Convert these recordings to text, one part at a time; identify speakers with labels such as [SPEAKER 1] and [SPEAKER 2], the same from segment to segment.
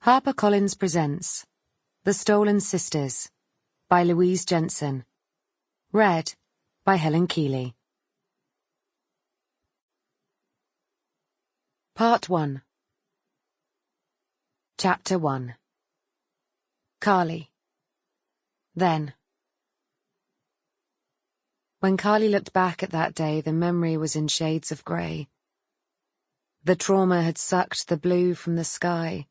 [SPEAKER 1] HarperCollins presents The Stolen Sisters by Louise Jensen. Read by Helen Keeley. Part 1. Chapter 1. Carly. Then. When Carly looked back at that day, the memory was in shades of grey. The trauma had sucked the blue from the sky,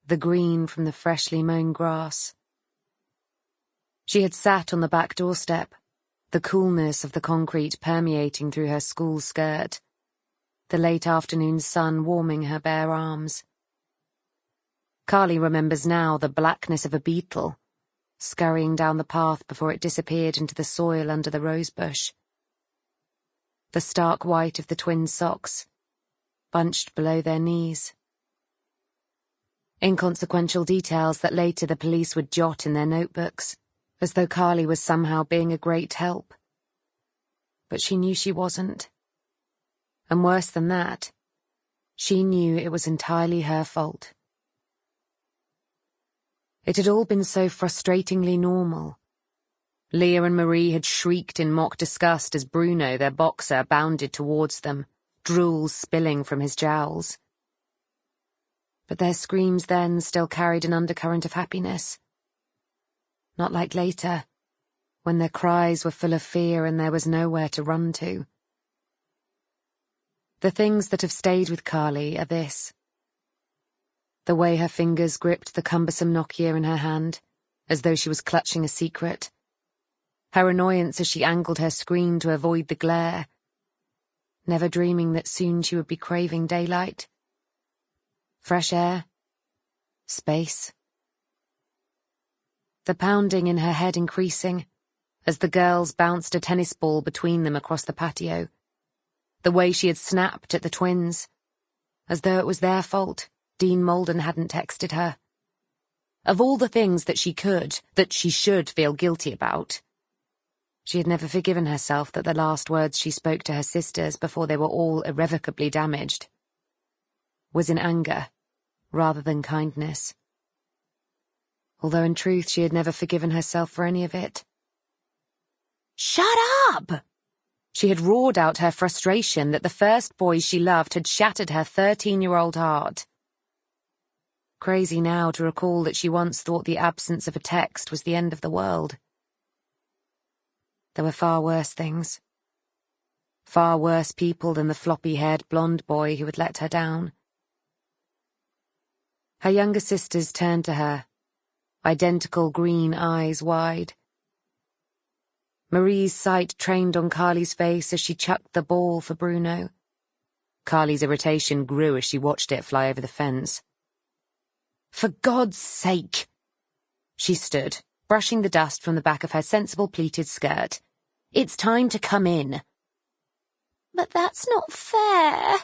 [SPEAKER 1] the green from the freshly mown grass. She had sat on the back doorstep, the coolness of the concrete permeating through her school skirt, the late afternoon sun warming her bare arms. Carly remembers now the blackness of a beetle, scurrying down the path before it disappeared into the soil under the rosebush. The stark white of the twins' socks, bunched below their knees. Inconsequential details that later the police would jot in their notebooks, as though Carly was somehow being a great help. But she knew she wasn't. And worse than that, she knew it was entirely her fault. It had all been so frustratingly normal. Leah and Marie had shrieked in mock disgust as Bruno, their boxer, bounded towards them, drool spilling from his jowls. But their screams then still carried an undercurrent of happiness. Not like later, when their cries were full of fear and there was nowhere to run to. The things that have stayed with Carly are this. The way her fingers gripped the cumbersome Nokia in her hand, as though she was clutching a secret. Her annoyance as she angled her screen to avoid the glare, never dreaming that soon she would be craving daylight. Fresh air. Space. The pounding in her head increasing, as the girls bounced a tennis ball between them across the patio. The way she had snapped at the twins, as though it was their fault Dean Malden hadn't texted her. Of all the things that she should feel guilty about, she had never forgiven herself that the last words she spoke to her sisters before they were all irrevocably damaged was in anger rather than kindness. Although in truth she had never forgiven herself for any of it. "Shut up!" She had roared out her frustration that the first boys she loved had shattered her 13-year-old heart. Crazy now to recall that she once thought the absence of a text was the end of the world. There were far worse things. Far worse people than the floppy-haired blonde boy who had let her down. Her younger sisters turned to her, identical green eyes wide. Marie's sight trained on Carly's face as she chucked the ball for Bruno. Carly's irritation grew as she watched it fly over the fence. "For God's sake!" She stood, brushing the dust from the back of her sensible pleated skirt. "It's time to come in." "But that's not fair."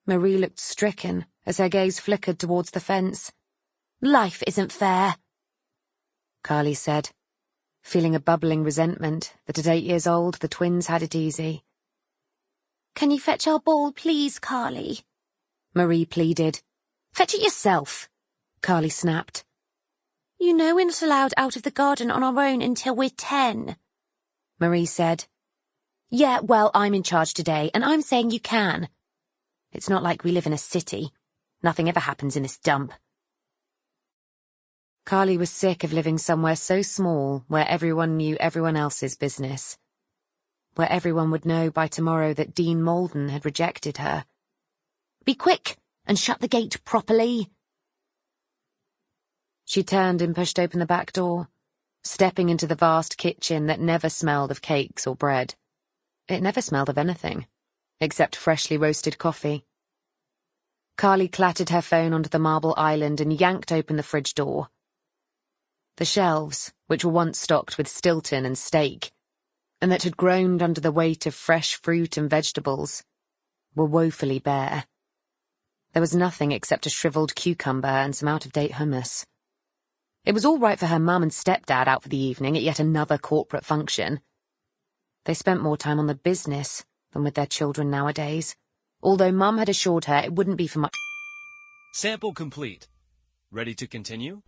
[SPEAKER 1] Marie looked stricken as her gaze flickered towards the fence. "Life isn't fair," Carly said, feeling a bubbling resentment that at 8 years old the twins had it easy. "Can you fetch our ball, please, Carly?" Marie pleaded. "Fetch it yourself," Carly snapped. "You know we're not allowed out of the garden on our own until we're 10, Marie said. "Yeah, well, I'm in charge today, and I'm saying you can. It's not like we live in a city. Nothing ever happens in this dump." Carly was sick of living somewhere so small where everyone knew everyone else's business. Where everyone would know by tomorrow that Dean Malden had rejected her. "Be quick and shut the gate properly." She turned and pushed open the back door, stepping into the vast kitchen that never smelled of cakes or bread. It never smelled of anything, except freshly roasted coffee. Carly clattered her phone onto the marble island and yanked open the fridge door. The shelves, which were once stocked with Stilton and steak, and that had groaned under the weight of fresh fruit and vegetables, were woefully bare. There was nothing except a shriveled cucumber and some out-of-date hummus. It was all right for her mum and stepdad out for the evening at yet another corporate function. They spent more time on the business than with their children nowadays, although Mum had assured her it wouldn't be for much.
[SPEAKER 2] Sample complete. Ready to continue?